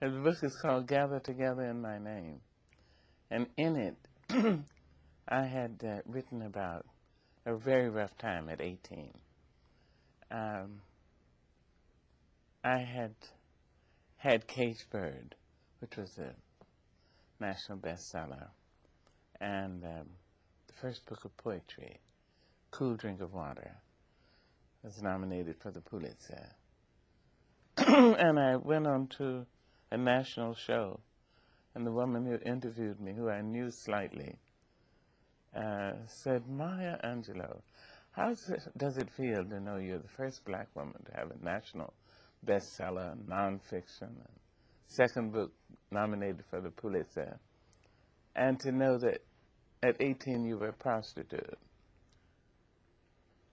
And the book is called Gather Together in My Name. And in it, I had written about a very rough time at 18. I had Caged Bird, which was a national bestseller, and the first book of poetry, Cool Drink of Water, was nominated for the Pulitzer. And I went on to a national show, and the woman who interviewed me, who I knew slightly, said, Maya Angelou, how does it feel to know you're the first black woman to have a national bestseller, nonfiction, and second book nominated for the Pulitzer, and to know that at 18 you were a prostitute?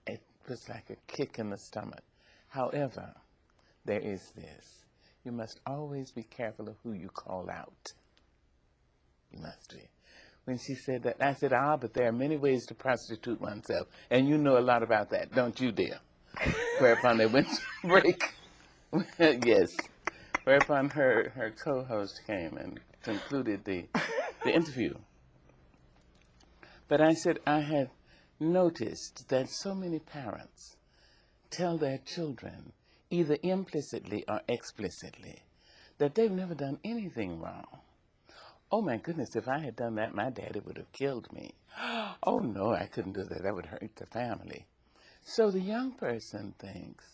It was like a kick in the stomach. However, there is this. You must always be careful of who you call out. You must be. When she said that, I said, but there are many ways to prostitute oneself. And you know a lot about that, don't you, dear? Whereupon they went to break. Yes. Whereupon her co-host came and concluded the interview. But I said, I have noticed that so many parents tell their children, either implicitly or explicitly, that they've never done anything wrong. Oh my goodness, if I had done that, my daddy would have killed me. Oh no, I couldn't do that. That would hurt the family. So the young person thinks,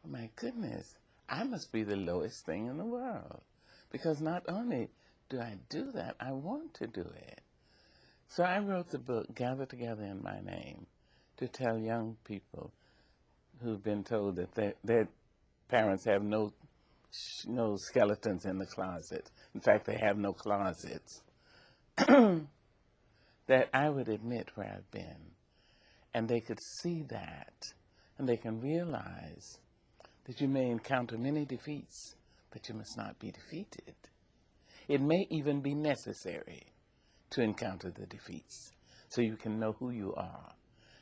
oh my goodness, I must be the lowest thing in the world. Because not only do I do that, I want to do it. So I wrote the book, Gather Together in My Name, to tell young people who've been told that their parents have no skeletons in the closet. In fact, they have no closets. That I would admit where I've been. And they could see that. And they can realize that you may encounter many defeats, but you must not be defeated. It may even be necessary to encounter the defeats so you can know who you are,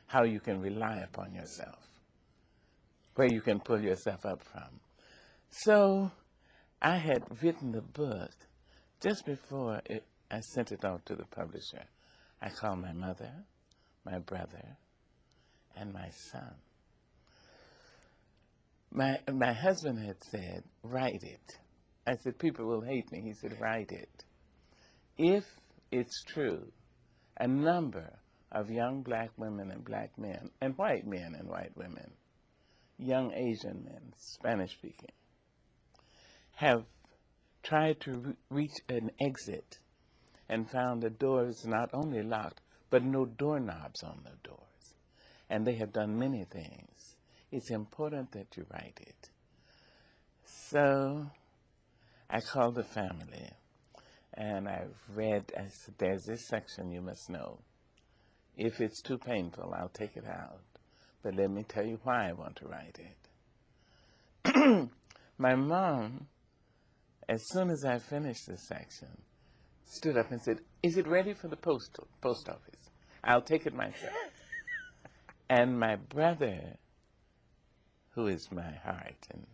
how you can rely upon yourself, where you can pull yourself up from. So I had written the book just before I sent it off to the publisher. I called my mother, my brother, and my son. My husband had said, write it. I said, people will hate me. He said, write it. If it's true, a number of young black women and black men, and white men and white women, young Asian men, Spanish-speaking, have tried to reach an exit and found the doors not only locked, but no doorknobs on the doors. And they have done many things. It's important that you write it. So I called the family, and I said, there's this section you must know. If it's too painful, I'll take it out. But let me tell you why I want to write it. My mom, as soon as I finished this section, stood up and said, is it ready for the post office? I'll take it myself. And my brother, who is my heart, and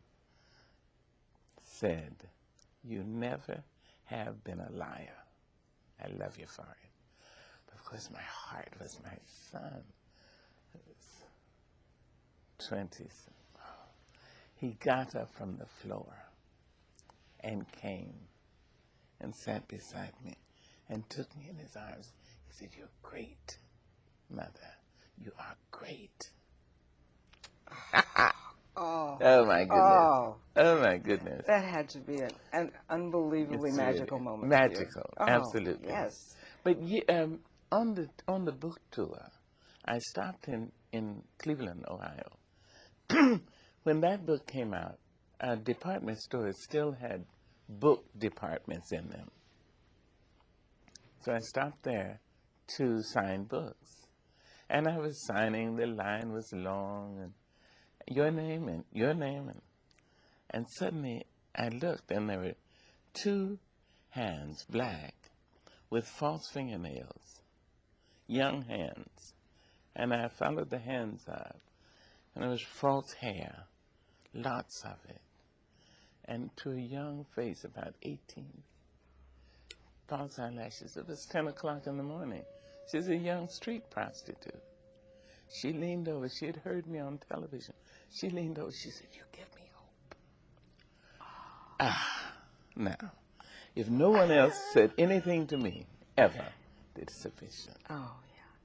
said, you never have been a liar. I love you for it. But of course my heart was my son. He was 20. He got up from the floor and came and sat beside me and took me in his arms. He said, you're great, Mother. You are great. Oh my goodness. Oh my goodness. That had to be an unbelievably magical moment. Magical, for you. absolutely. Yes. But on the book tour, I stopped in Cleveland, Ohio. When that book came out, department stores still had book departments in them. So I stopped there to sign books. And I was signing, the line was long, and your name, and suddenly I looked, and there were two hands, black, with false fingernails, young hands. And I followed the hands up, and there was false hair, lots of it. And to a young face, about 18, false eyelashes. It was 10 o'clock in the morning. She's a young street prostitute. She leaned over. She had heard me on television. She leaned over. She said, "You give me hope." Now, if no one else said anything to me, ever, it's sufficient. Oh,